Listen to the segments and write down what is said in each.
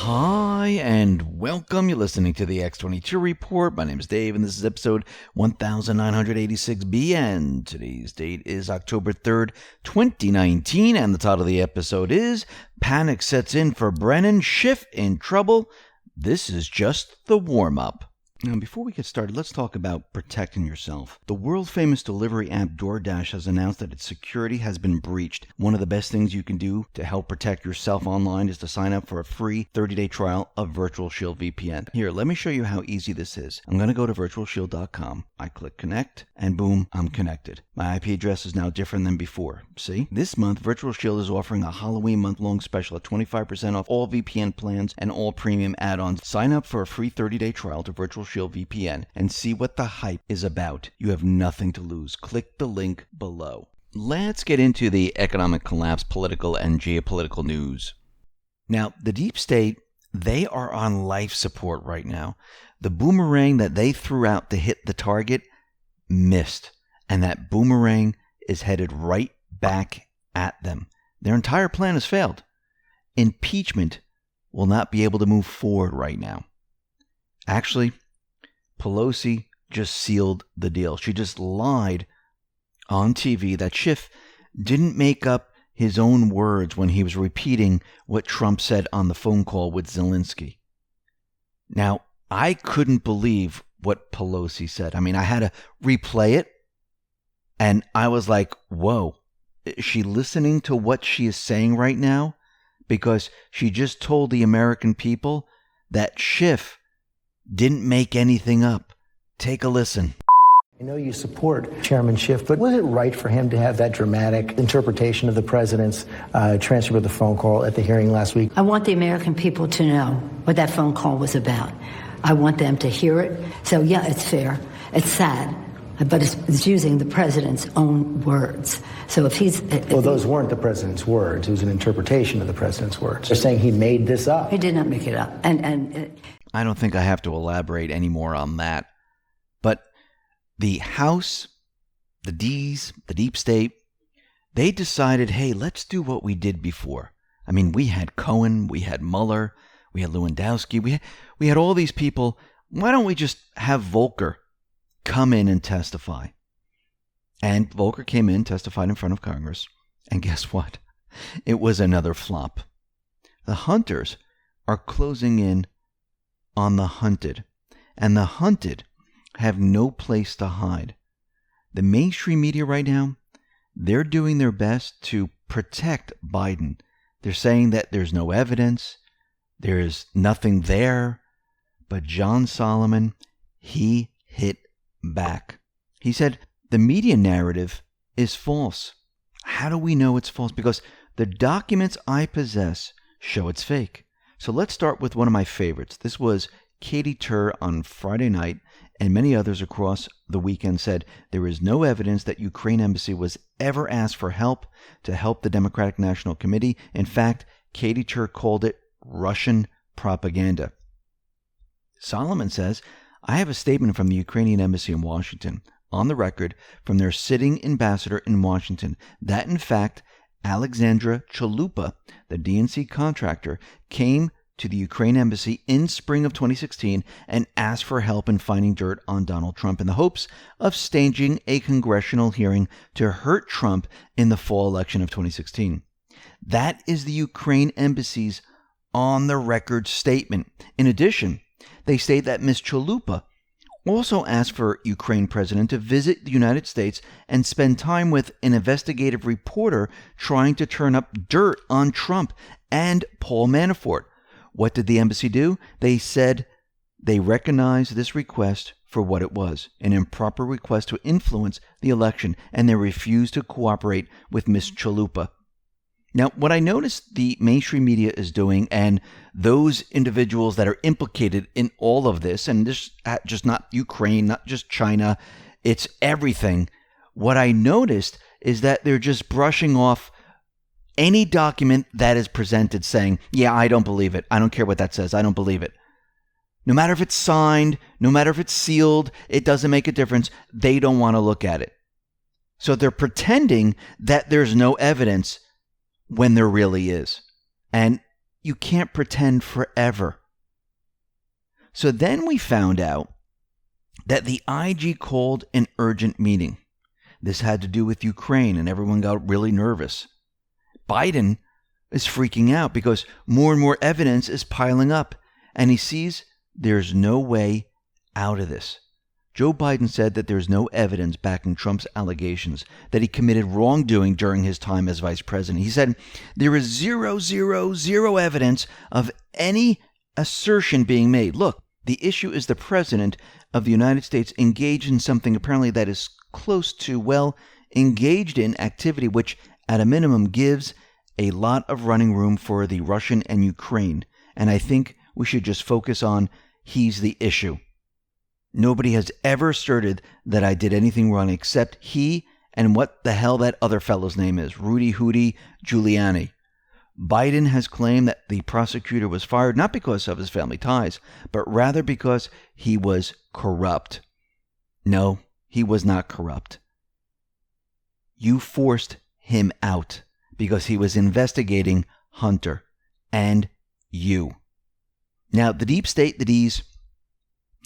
Hi, and welcome. You're listening to the X22 Report. My name is Dave, and this is episode 1986B, and today's date is October 3rd, 2019, and the title of the episode is Panic Sets In for Brennan, Schiff in Trouble. This is just the warm-up. Now, before we get started, let's talk about protecting yourself. The world-famous delivery app DoorDash has announced that its security has been breached. One of the best things you can do to help protect yourself online is to sign up for a free 30-day trial of Virtual Shield VPN. Here, let me show you how easy this is. I'm going to go to virtualshield.com. I click connect, and boom, I'm connected. My IP address is now different than before. See? This month, Virtual Shield is offering a Halloween month-long special at 25% off all VPN plans and all premium add-ons. Sign up for a free 30-day trial to Virtual Shield VPN and see what the hype is about. You have nothing to lose. Click the link below. Let's get into the economic collapse, political and geopolitical news. Now, the deep state, they are on life support right now. The boomerang that they threw out to hit the target missed, and that boomerang is headed right back at them. Their entire plan has failed. Impeachment will not be able to move forward right now. Actually, Pelosi just sealed the deal. She just lied on TV that Schiff didn't make up his own words when he was repeating what Trump said on the phone call with Zelensky. Now, I couldn't believe what Pelosi said. I mean, I had to replay it, and I was like, whoa, is she listening to what she is saying right now? Because she just told the American people that Schiff didn't make anything up. Take a listen. I know you support Chairman Schiff, but was it right for him to have that dramatic interpretation of the president's transcript of the phone call at the hearing last week? I want the American people to know what that phone call was about. I want them to hear it. So, yeah, it's fair. It's sad. But it's using the president's own words. So if he's... those weren't the president's words. It was an interpretation of the president's words. They're saying he made this up. He did not make it up. I don't think I have to elaborate any more on that. But the House, the D's, the deep state, they decided, hey, let's do what we did before. I mean, we had Cohen, we had Mueller, we had Lewandowski, we had all these people. Why don't we just have Volker come in and testify? And Volker came in, testified in front of Congress, and guess what? It was another flop. The hunters are closing in on the hunted, and the hunted have no place to hide. The mainstream media right now, they're doing their best to protect Biden. They're saying that there's no evidence, there's nothing there, but John Solomon, he hit back. He said the media narrative is false. How do we know it's false? Because the documents I possess show it's fake. So let's start with one of my favorites. This was Katie Tur on Friday night, and many others across the weekend said there is no evidence that Ukraine embassy was ever asked for help to help the Democratic National Committee. In fact, Katie Tur called it Russian propaganda. Solomon says, I have a statement from the Ukrainian embassy in Washington on the record from their sitting ambassador in Washington that, in fact, Alexandra Chalupa, the DNC contractor, came to the Ukraine embassy in spring of 2016 and asked for help in finding dirt on Donald Trump in the hopes of staging a congressional hearing to hurt Trump in the fall election of 2016. That is the Ukraine embassy's on-the-record statement. In addition, they state that Ms. Chalupa also asked for Ukraine president to visit the United States and spend time with an investigative reporter trying to turn up dirt on Trump and Paul Manafort. What did the embassy do? They said they recognized this request for what it was, an improper request to influence the election, and they refused to cooperate with Ms. Chalupa. Now, what I noticed the mainstream media is doing, and those individuals that are implicated in all of this, and this just not Ukraine, not just China, it's everything. What I noticed is that they're just brushing off any document that is presented saying, yeah, I don't believe it. I don't care what that says. I don't believe it. No matter if it's signed, no matter if it's sealed, it doesn't make a difference. They don't want to look at it. So they're pretending that there's no evidence when there really is. And you can't pretend forever. So then we found out that the IG called an urgent meeting. This had to do with Ukraine, and everyone got really nervous. Biden is freaking out because more and more evidence is piling up, and he sees there's no way out of this. Joe Biden said that there's no evidence backing Trump's allegations that he committed wrongdoing during his time as vice president. He said there is zero evidence of any assertion being made. Look, the issue is the president of the United States engaged in something apparently that is close to, well, engaged in activity which at a minimum gives a lot of running room for the Russian and Ukraine. And I think we should just focus on he's the issue. Nobody has ever asserted that I did anything wrong except he and what the hell that other fellow's name is, Rudy Hootie Giuliani. Biden has claimed that the prosecutor was fired not because of his family ties, but rather because he was corrupt. No, he was not corrupt. You forced him out because he was investigating Hunter and you. Now, the deep state, the D's,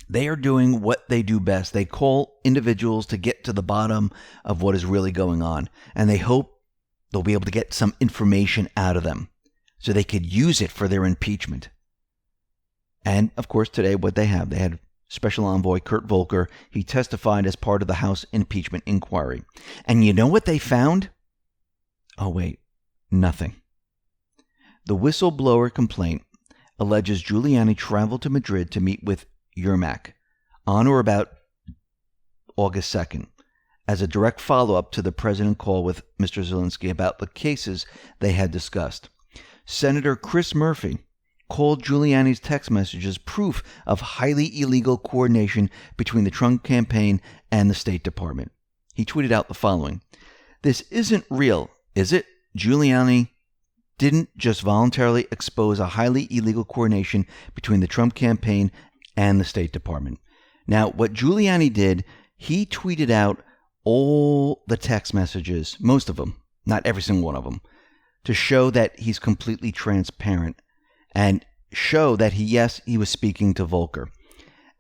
they are doing what they do best. They call individuals to get to the bottom of what is really going on. And they hope they'll be able to get some information out of them so they could use it for their impeachment. And, of course, today what they had Special Envoy Kurt Volker. He testified as part of the House impeachment inquiry. And you know what they found? Oh, wait, nothing. The whistleblower complaint alleges Giuliani traveled to Madrid to meet with Yermak on or about August 2nd as a direct follow-up to the president call with Mr. Zelensky about the cases they had discussed. Senator Chris Murphy called Giuliani's text messages proof of highly illegal coordination between the Trump campaign and the State Department. He tweeted out the following: "This isn't real, is it? Giuliani didn't just voluntarily expose a highly illegal coordination between the Trump campaign and the State Department." Now, what Giuliani did, he tweeted out all the text messages, most of them, not every single one of them, to show that he's completely transparent and show that he was speaking to Volker.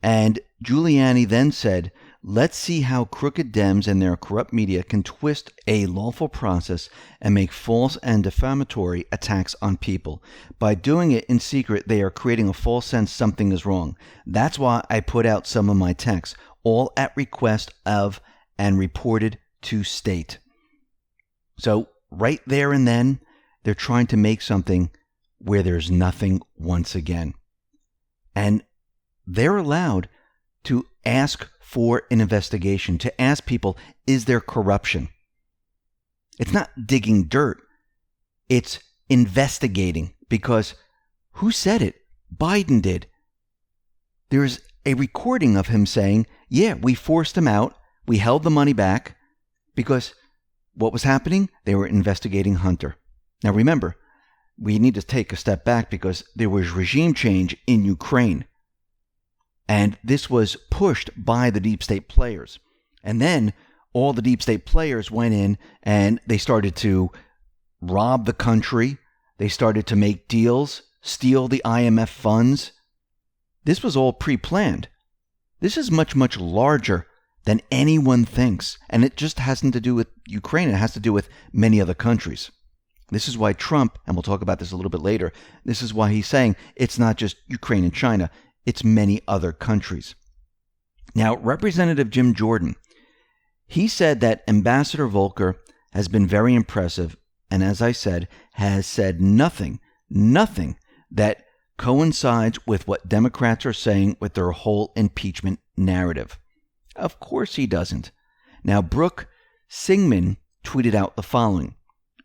And Giuliani then said, "Let's see how crooked Dems and their corrupt media can twist a lawful process and make false and defamatory attacks on people. By doing it in secret, they are creating a false sense something is wrong. That's why I put out some of my texts, all at request of and reported to state." So right there and then, they're trying to make something where there's nothing once again. And they're allowed to ask for an investigation, to ask people, is there corruption? It's not digging dirt. It's investigating, because who said it? Biden did. There's a recording of him saying, yeah, we forced him out. We held the money back because what was happening? They were investigating Hunter. Now remember, we need to take a step back because there was regime change in Ukraine. And this was pushed by the deep state players. And then all the deep state players went in and they started to rob the country. They started to make deals, steal the IMF funds. This was all pre-planned. This is much, much larger than anyone thinks. And it just hasn't to do with Ukraine. It has to do with many other countries. This is why Trump, and we'll talk about this a little bit later, this is why he's saying it's not just Ukraine and China, it's many other countries. Now, Representative Jim Jordan, he said that Ambassador Volker has been very impressive, and as I said, has said nothing that coincides with what Democrats are saying with their whole impeachment narrative. Of course he doesn't. Now, Brooke Singman tweeted out the following: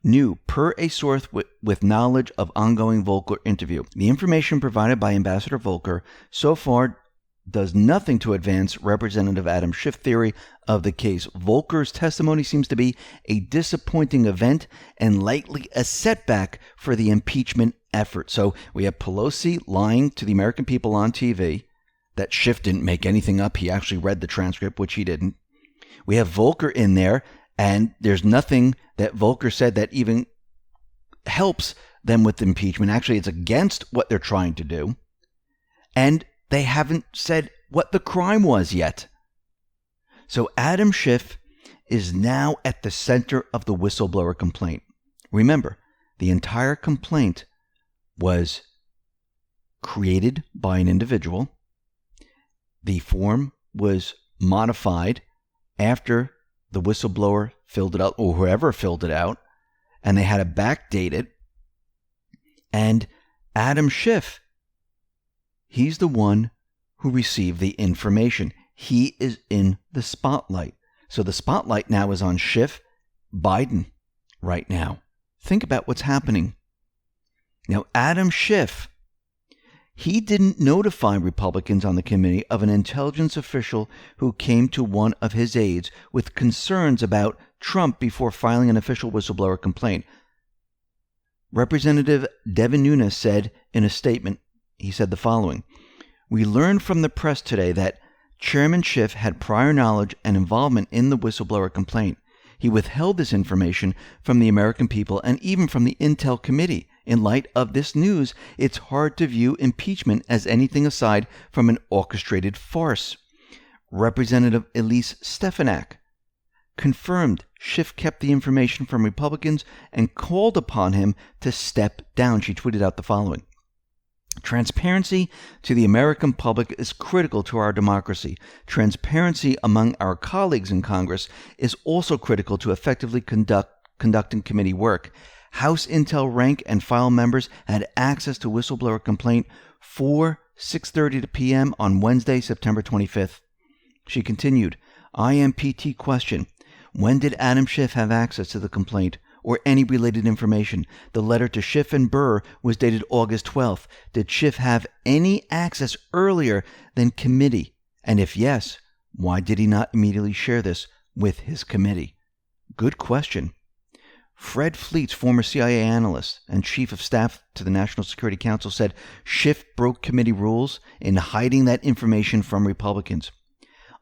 "New, per a source with knowledge of ongoing Volker interview. The information provided by Ambassador Volker so far does nothing to advance Representative Adam Schiff theory of the case. Volker's testimony seems to be a disappointing event and likely a setback for the impeachment effort." So we have Pelosi lying to the American people on TV that Schiff didn't make anything up. He actually read the transcript, which he didn't. We have Volker in there, and there's nothing that Volker said that even helps them with impeachment. Actually, it's against what they're trying to do. And they haven't said what the crime was yet. So Adam Schiff is now at the center of the whistleblower complaint. Remember, the entire complaint was created by an individual. The form was modified after the whistleblower filled it out, or whoever filled it out, and they had to backdate it. And Adam Schiff, he's the one who received the information. He is in the spotlight. So the spotlight now is on Schiff, Biden right now. Think about what's happening. Now, Adam Schiff, he didn't notify Republicans on the committee of an intelligence official who came to one of his aides with concerns about Trump before filing an official whistleblower complaint. Representative Devin Nunes said in a statement, he said the following: "We learned from the press today that Chairman Schiff had prior knowledge and involvement in the whistleblower complaint. He withheld this information from the American people and even from the Intel Committee. In light of this news, it's hard to view impeachment as anything aside from an orchestrated farce." Representative Elise Stefanik confirmed Schiff kept the information from Republicans and called upon him to step down. She tweeted out the following: "Transparency to the American public is critical to our democracy. Transparency among our colleagues in Congress is also critical to effectively conducting committee work. House Intel rank and file members had access to whistleblower complaint 6:30 p.m. on Wednesday, September 25th. She continued, IMPT question: when did Adam Schiff have access to the complaint or any related information? The letter to Schiff and Burr was dated August 12th. Did Schiff have any access earlier than committee? And if yes, why did he not immediately share this with his committee? Good question. Fred Fleets, former CIA analyst and chief of staff to the National Security Council, said Schiff broke committee rules in hiding that information from Republicans.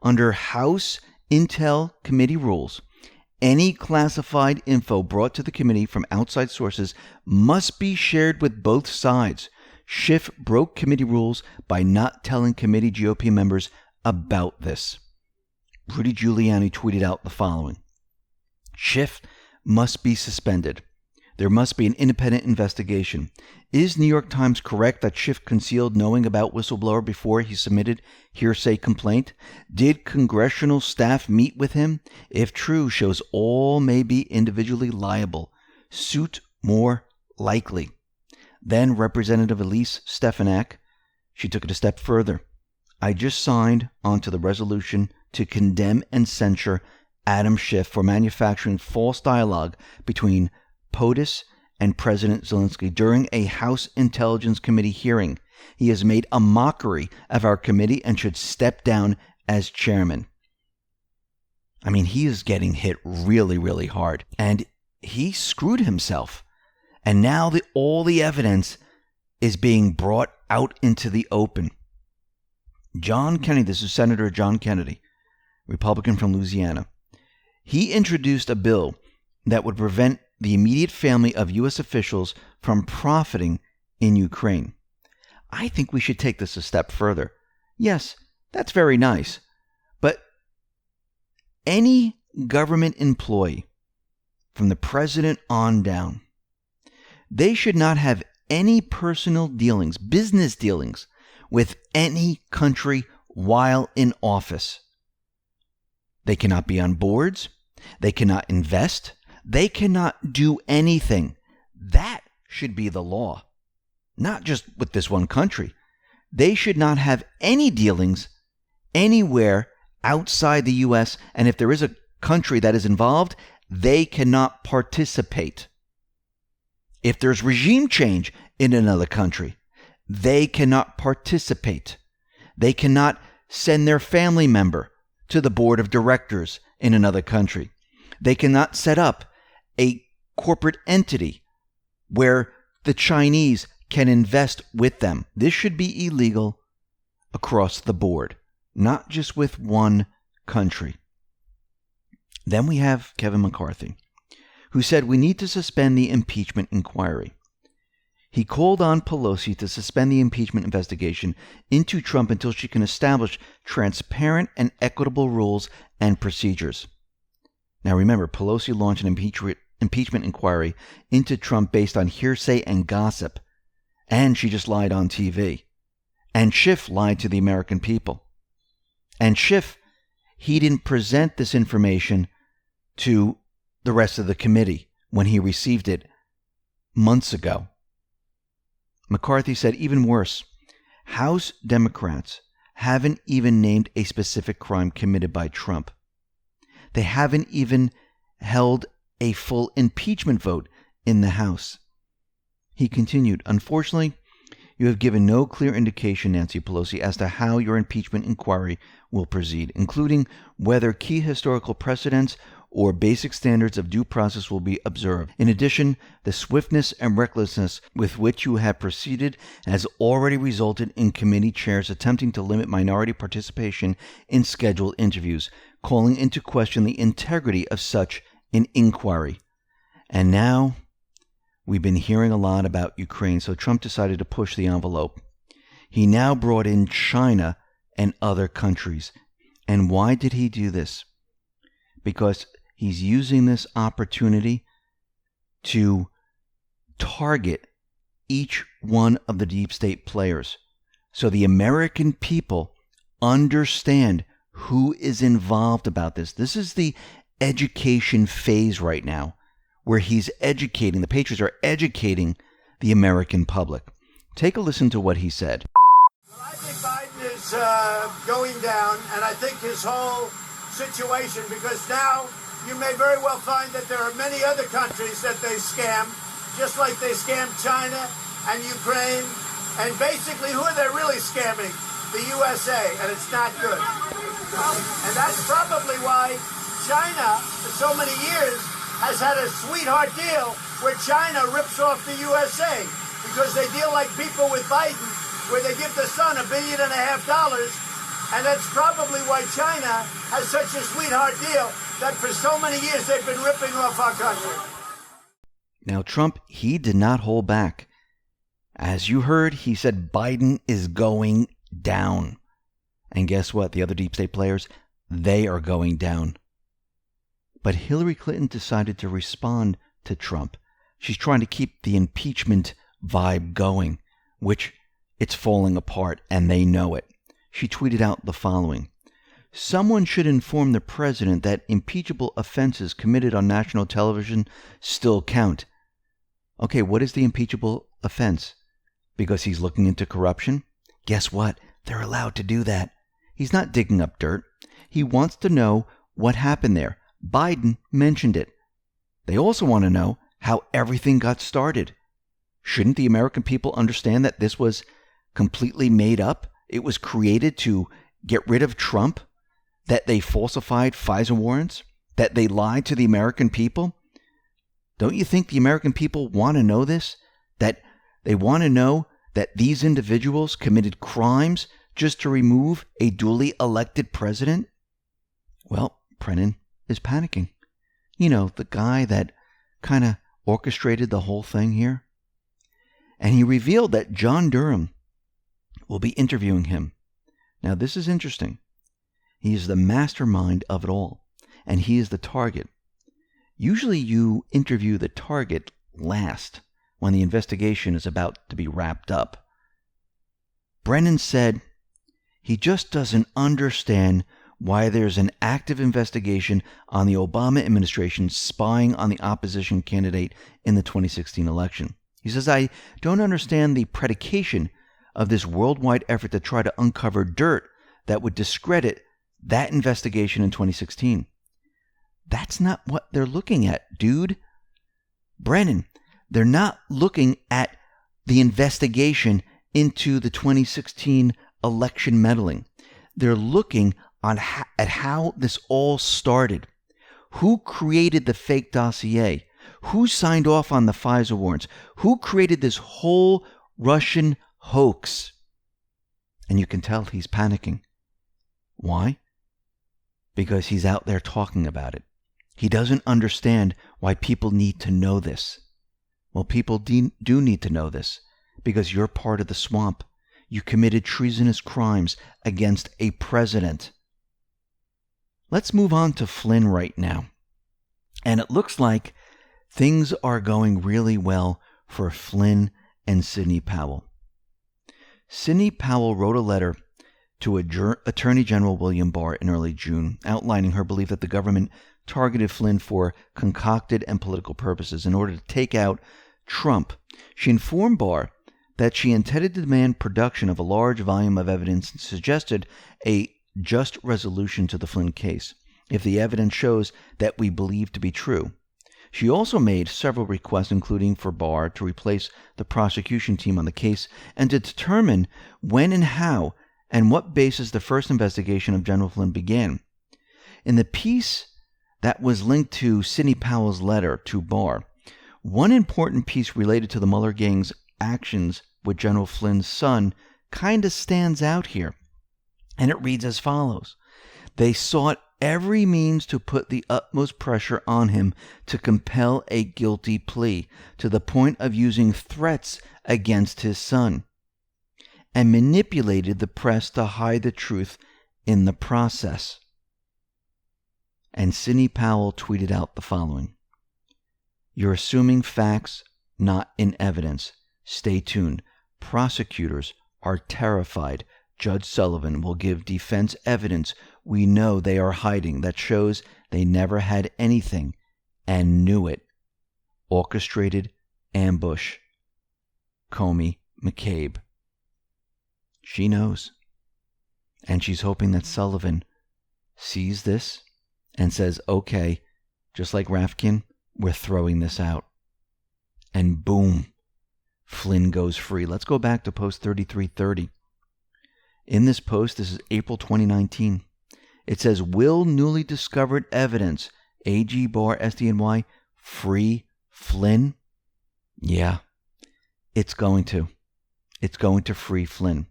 Under House Intel Committee rules, any classified info brought to the committee from outside sources must be shared with both sides. Schiff broke committee rules by not telling committee GOP members about this. Rudy Giuliani tweeted out the following: Schiff must be suspended. There must be an independent investigation. Is New York Times correct that Schiff concealed knowing about whistleblower before he submitted hearsay complaint? Did congressional staff meet with him? If true, shows all may be individually liable. Suit more likely. Then Representative Elise Stefanik, she took it a step further. I just signed onto the resolution to condemn and censure Adam Schiff for manufacturing false dialogue between POTUS and President Zelensky during a House Intelligence Committee hearing. He has made a mockery of our committee and should step down as chairman. I mean, he is getting hit really, really hard. And he screwed himself. And now all the evidence is being brought out into the open. John Kennedy, this is Senator John Kennedy, Republican from Louisiana. He introduced a bill that would prevent the immediate family of U.S. officials from profiting in Ukraine. I think we should take this a step further. Yes, that's very nice. But any government employee, from the president on down, they should not have any personal dealings, business dealings, with any country while in office. They cannot be on boards. They cannot invest. They cannot do anything. That should be the law. Not just with this one country. They should not have any dealings anywhere outside the U.S. And if there is a country that is involved, they cannot participate. If there's regime change in another country, they cannot participate. They cannot send their family member to the board of directors in another country. They cannot set up a corporate entity where the Chinese can invest with them. This should be illegal across the board, not just with one country. Then we have Kevin McCarthy, who said we need to suspend the impeachment inquiry. He called on Pelosi to suspend the impeachment investigation into Trump until she can establish transparent and equitable rules and procedures. Now remember, Pelosi launched an impeachment inquiry into Trump based on hearsay and gossip, and she just lied on TV. And Schiff lied to the American people. And Schiff, he didn't present this information to the rest of the committee when he received it months ago. McCarthy said even worse. House Democrats haven't even named a specific crime committed by Trump. They haven't even held a full impeachment vote in the House. He continued, unfortunately, you have given no clear indication, Nancy Pelosi, as to how your impeachment inquiry will proceed, including whether key historical precedents or basic standards of due process will be observed. In addition, the swiftness and recklessness with which you have proceeded has already resulted in committee chairs attempting to limit minority participation in scheduled interviews, calling into question the integrity of such an inquiry. And now, we've been hearing a lot about Ukraine, so Trump decided to push the envelope. He now brought in China and other countries. And why did he do this? Because he's using this opportunity to target each one of the deep state players. So the American people understand who is involved about this. This is the education phase right now, where he's educating, the patriots are educating the American public. Take a listen to what he said. Well, I think Biden is going down, and I think his whole situation, because now you may very well find that there are many other countries that they scam, just like they scammed China and Ukraine. And basically, who are they really scamming? The USA, and it's not good. And that's probably why China, for so many years, has had a sweetheart deal where China rips off the USA, because they deal like people with Biden, where they give the son $1.5 billion. And that's probably why China has such a sweetheart deal that for so many years they've been ripping off our country. Now, Trump, he did not hold back. As you heard, he said Biden is going down. And guess what? The other deep state players, they are going down. But Hillary Clinton decided to respond to Trump. She's trying to keep the impeachment vibe going, which it's falling apart, and they know it. She tweeted out the following. Someone should inform the president that impeachable offenses committed on national television still count. Okay, what is the impeachable offense? Because he's looking into corruption? Guess what? They're allowed to do that. He's not digging up dirt. He wants to know what happened there. Biden mentioned it. They also want to know how everything got started. Shouldn't the American people understand that this was completely made up? It was created to get rid of Trump? That they falsified FISA warrants? That they lied to the American people? Don't you think the American people want to know this? That they want to know that these individuals committed crimes just to remove a duly elected president? Well, Brennan is panicking. You know, the guy that kind of orchestrated the whole thing here. And he revealed that John Durham will be interviewing him. Now, this is interesting. He is the mastermind of it all, and he is the target. Usually you interview the target last, when the investigation is about to be wrapped up. Brennan said he just doesn't understand why there's an active investigation on the Obama administration spying on the opposition candidate in the 2016 election. He says, I don't understand the predication of this worldwide effort to try to uncover dirt that would discredit that investigation in 2016. That's not what they're looking at, dude. Brennan, they're not looking at the investigation into the 2016 election meddling. They're looking at how this all started. Who created the fake dossier? Who signed off on the FISA warrants? Who created this whole Russian hoax? And you can tell he's panicking. Why? Because he's out there talking about it. He doesn't understand why people need to know this. Well, people do need to know this because you're part of the swamp. You committed treasonous crimes against a president. Let's move on to Flynn right now. And it looks like things are going really well for Flynn and Sidney Powell. Sidney Powell wrote a letter to Attorney General William Barr in early June, outlining her belief that the government targeted Flynn for concocted and political purposes in order to take out Trump. She informed Barr that she intended to demand production of a large volume of evidence and suggested a just resolution to the Flynn case, if the evidence shows that we believe to be true. She also made several requests, including for Barr to replace the prosecution team on the case and to determine when and how and what basis the first investigation of General Flynn began. In the piece that was linked to Sidney Powell's letter to Barr, one important piece related to the Mueller gang's actions with General Flynn's son kind of stands out here. And it reads as follows. They sought every means to put the utmost pressure on him to compel a guilty plea to the point of using threats against his son, and manipulated the press to hide the truth in the process. And Sidney Powell tweeted out the following. You're assuming facts, not in evidence. Stay tuned. Prosecutors are terrified Judge Sullivan will give defense evidence we know they are hiding that shows they never had anything and knew it. Orchestrated ambush. Comey McCabe. She knows. And she's hoping that Sullivan sees this and says, okay, just like Rafkin, we're throwing this out. And boom, Flynn goes free. Let's go back to post 3330. In this post, this is April 2019. It says, will newly discovered evidence, AG Barr SDNY, free Flynn? Yeah, it's going to. It's going to free Flynn.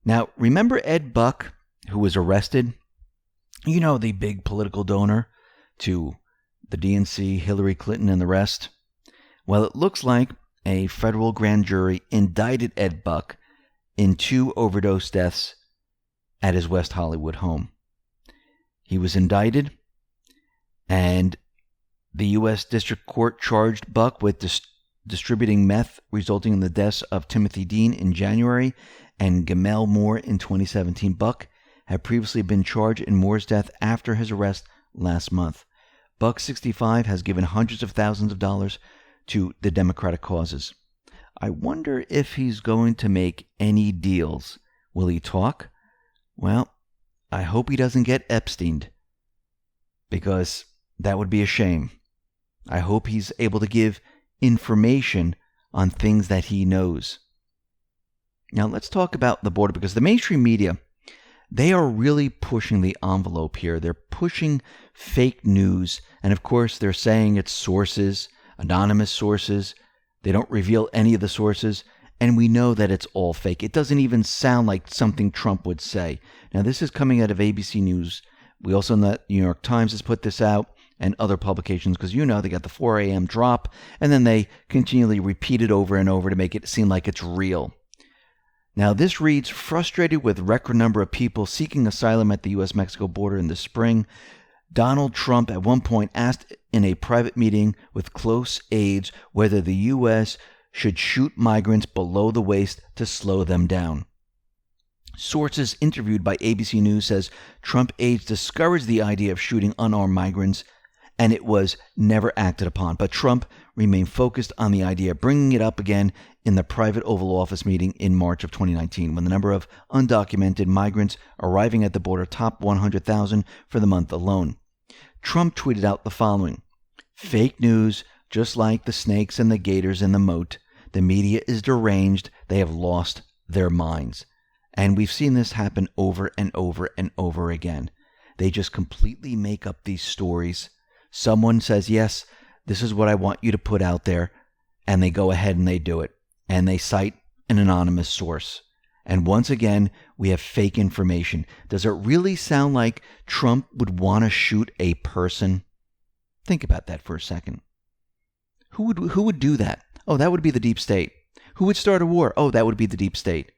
Now, remember Ed Buck, who was arrested? You know, the big political donor to the DNC, Hillary Clinton, and the rest? Well, it looks like a federal grand jury indicted Ed Buck in 2 overdose deaths at his West Hollywood home. He was indicted, and the U.S. District Court charged Buck with distributing meth, resulting in the deaths of Timothy Dean in January and Gamel Moore in 2017. Buck had previously been charged in Moore's death after his arrest last month. Buck, 65, has given hundreds of thousands of dollars to the Democratic causes. I wonder if he's going to make any deals. Will he talk? Well, I hope he doesn't get Epsteined, because that would be a shame. I hope he's able to give information on things that he knows. Now let's talk about the border, because the mainstream media, they are really pushing the envelope here. They're pushing fake news, and of course they're saying it's sources, anonymous sources. They don't reveal any of the sources, and we know that it's all fake. It doesn't even sound like something Trump would say. Now, this is coming out of ABC News. We also know that New York Times has put this out, and other publications, because you know they got the 4 a.m. drop, and then they continually repeat it over and over to make it seem like it's real. Now, this reads, frustrated with record number of people seeking asylum at the U.S.-Mexico border in the spring, Donald Trump at one point asked in a private meeting with close aides whether the U.S. should shoot migrants below the waist to slow them down. Sources interviewed by ABC News says Trump aides discouraged the idea of shooting unarmed migrants, and it was never acted upon. But Trump remained focused on the idea, bringing it up again in the private Oval Office meeting in March of 2019, when the number of undocumented migrants arriving at the border topped 100,000 for the month alone. Trump tweeted out the following: fake news, just like the snakes and the gators in the moat. The media is deranged. They have lost their minds. And we've seen this happen over and over and over again. They just completely make up these stories. Someone says, yes, this is what I want you to put out there. And they go ahead and they do it. And they cite an anonymous source. And once again, we have fake information. Does it really sound like Trump would want to shoot a person? Think about that for a second. Who would do that? Oh, that would be the deep state. Who would start a war? Oh, that would be the deep state.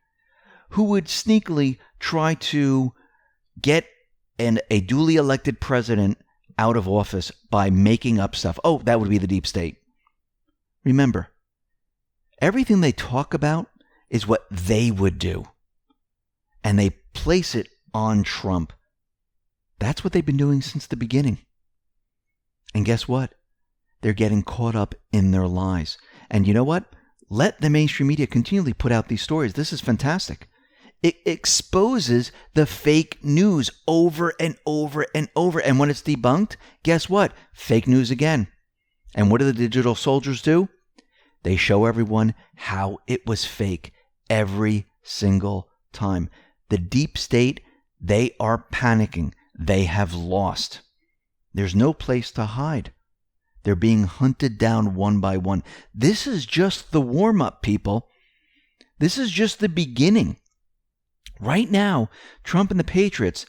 Who would sneakily try to get a duly elected president out of office by making up stuff? Oh, that would be the deep state. Remember, everything they talk about is what they would do. And they place it on Trump. That's what they've been doing since the beginning. And guess what? They're getting caught up in their lies. And you know what? Let the mainstream media continually put out these stories. This is fantastic. It exposes the fake news over and over and over. And when it's debunked, guess what? Fake news again. And what do the digital soldiers do? They show everyone how it was fake every single time. The deep state, they are panicking. They have lost. There's no place to hide. They're being hunted down one by one. This is just the warm-up, people. This is just the beginning. Right now, Trump and the patriots,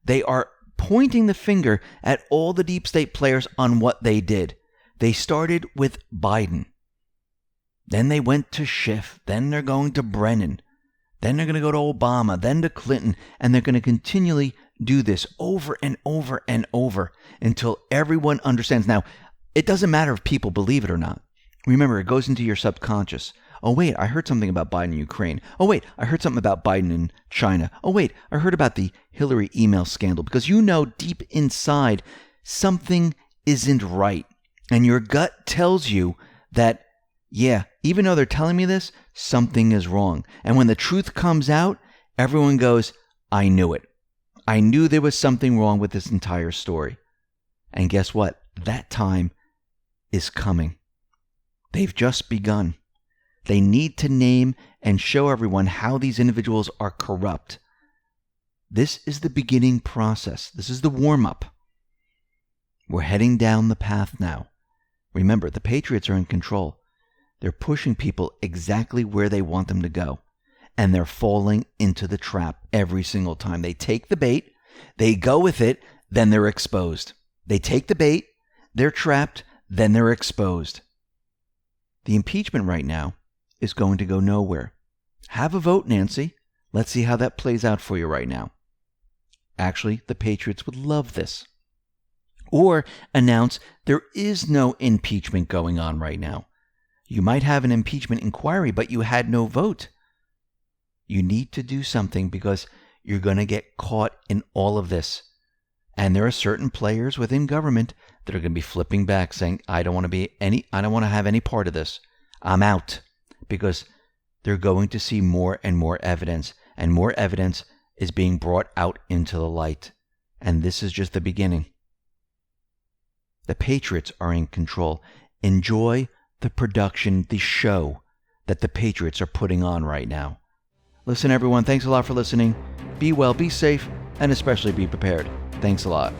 they are pointing the finger at all the deep state players on what they did. They started with Biden. Then they went to Schiff. Then they're going to Brennan. Then they're going to go to Obama. Then to Clinton. And they're going to continually do this over and over and over until everyone understands. Now, it doesn't matter if people believe it or not. Remember, it goes into your subconscious. Oh, wait, I heard something about Biden in Ukraine. Oh, wait, I heard something about Biden in China. Oh, wait, I heard about the Hillary email scandal. Because you know deep inside something isn't right. And your gut tells you that, yeah, even though they're telling me this, something is wrong. And when the truth comes out, everyone goes, I knew it. I knew there was something wrong with this entire story. And guess what? That time is coming. They've just begun. They need to name and show everyone how these individuals are corrupt. This is the beginning process. This is the warm-up. We're heading down the path now. Remember, the patriots are in control. They're pushing people exactly where they want them to go. And they're falling into the trap every single time. They take the bait, they go with it, then they're exposed. They take the bait, they're trapped, then they're exposed. The impeachment right now is going to go nowhere. Have a vote, Nancy. Let's see how that plays out for you right now. Actually, the patriots would love this. Or announce there is no impeachment going on right now. You might have an impeachment inquiry, but you had no vote. You need to do something because you're going to get caught in all of this. And there are certain players within government that are going to be flipping back saying, I don't want to have any part of this. I'm out. Because they're going to see more and more evidence. And more evidence is being brought out into the light. And this is just the beginning. The patriots are in control. Enjoy the production, the show that the patriots are putting on right now. Listen, everyone, thanks a lot for listening. Be well, be safe, and especially be prepared. Thanks a lot.